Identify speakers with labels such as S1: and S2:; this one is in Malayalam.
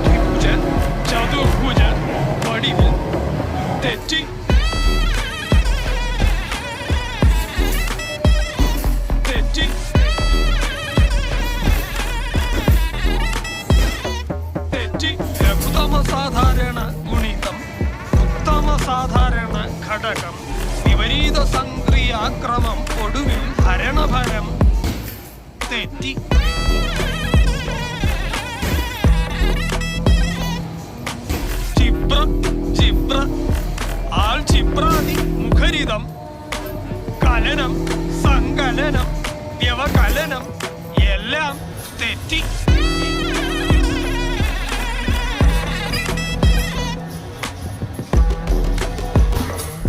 S1: ത്രിഭുജ ചതുർഭുജ വടിവിൽ തെറ്റി. സാധാരണ ഗുണിതം ഉത്തമ സാധാരണ ഘടകം വിപരീത സംക്രിയാക്രമം ഒടുവിൽ ഹരണഭരം തെറ്റി. ക്ഷിപ്ര ക്ഷിപ്ര ആൾ ക്ഷിപ്രാദി മുഖരിതം കലനം സങ്കലനം വ്യവകലനം എല്ലാം തെറ്റി.